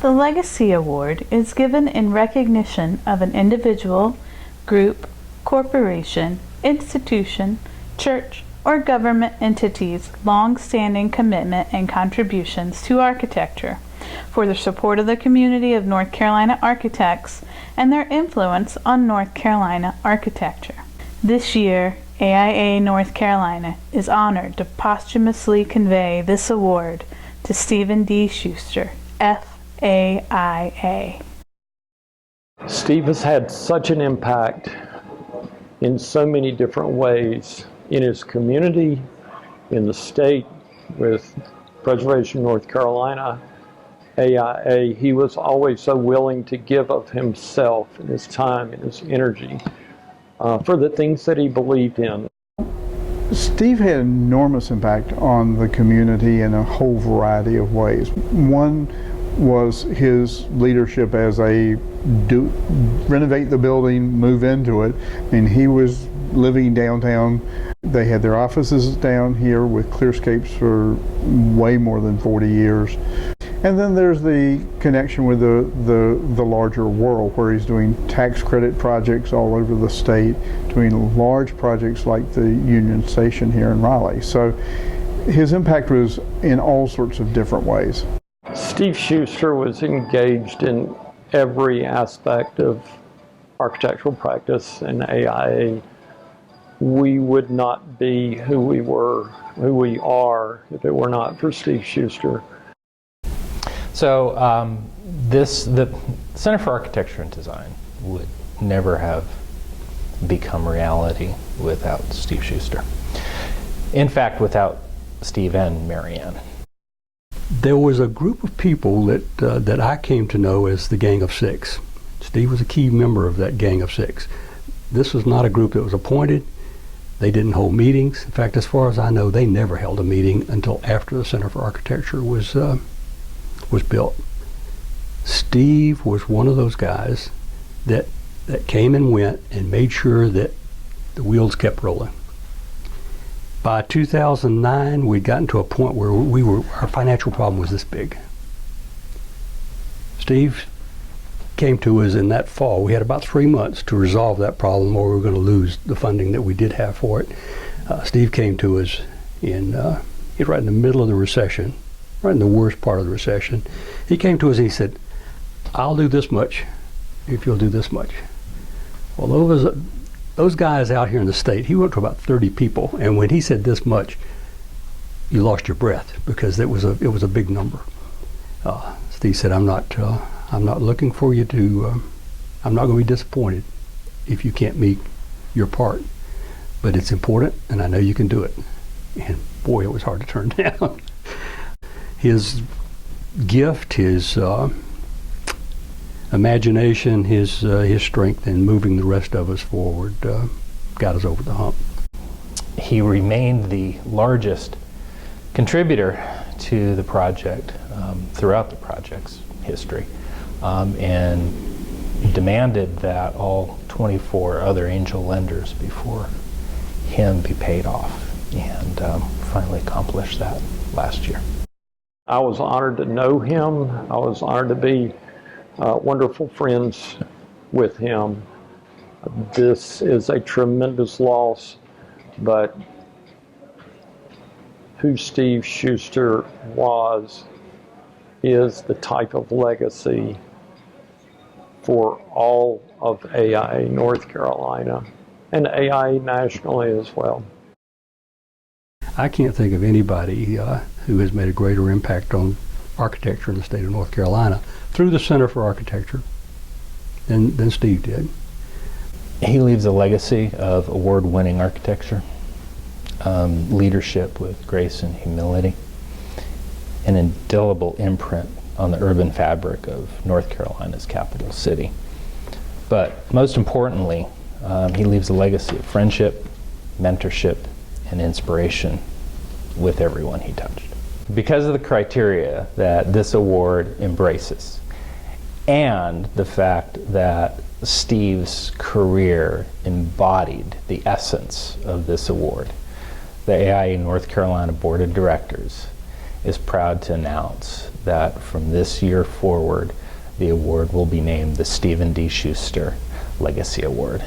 The Legacy Award is given in recognition of an individual, group, corporation, institution, church, or government entity's long-standing commitment and contributions to architecture, for their support of the community of North Carolina architects and their influence on North Carolina architecture. This year, AIA North Carolina is honored to posthumously convey this award to Stephen D. Schuster, FAIA. Steve has had such an impact in so many different ways in his community, in the state, with Preservation North Carolina, AIA. He was always so willing to give of himself and his time and his energy for the things that he believed in. Steve had enormous impact on the community in a whole variety of ways. One was his leadership as a renovate the building, move into it. I mean, he was living downtown. They had their offices down here with clearscapes for way more than 40 years. And then there's the connection with the larger world, where he's doing tax credit projects all over the state, doing large projects like the Union Station here in Raleigh. So his impact was in all sorts of different ways. Steve Schuster was engaged in every aspect of architectural practice in AIA. We would not be who we are, if it were not for Steve Schuster. So the Center for Architecture and Design would never have become reality without Steve Schuster. In fact, without Steve and Marianne. There was a group of people that I came to know as the Gang of Six. Steve was a key member of that Gang of Six. This was not a group that was appointed. They didn't hold meetings. In fact, as far as I know, they never held a meeting until after the Center for Architecture was built. Steve was one of those guys that came and went and made sure that the wheels kept rolling. By 2009, we'd gotten to a point where our financial problem was this big. Steve came to us in that fall. We had about 3 months to resolve that problem, or we were going to lose the funding that we did have for it. Steve came to us right in the middle of the recession, right in the worst part of the recession. He came to us and he said, "I'll do this much if you'll do this much." Well, those guys out here in the state, he went to about 30 people, and when he said this much, you lost your breath, because it was a big number. Steve said, I'm not looking for you to, I'm not going to be disappointed if you can't meet your part, but it's important, and I know you can do it. And boy, it was hard to turn down. His gift, his imagination, his strength in moving the rest of us forward got us over the hump. He remained the largest contributor to the project throughout the project's history, and demanded that all 24 other angel lenders before him be paid off, and finally accomplished that last year. I was honored to know him. I was honored to be wonderful friends with him. This is a tremendous loss, but who Steve Schuster was is the type of legacy for all of AIA North Carolina and AIA nationally as well. I can't think of anybody who has made a greater impact on architecture in the state of North Carolina through the Center for Architecture than Steve did. He leaves a legacy of award-winning architecture, leadership with grace and humility, an indelible imprint on the urban fabric of North Carolina's capital city. But most importantly, he leaves a legacy of friendship, mentorship, and inspiration with everyone he touched. Because of the criteria that this award embraces, and the fact that Steve's career embodied the essence of this award, the AIA North Carolina Board of Directors is proud to announce that from this year forward, the award will be named the Stephen D. Schuster Legacy Award.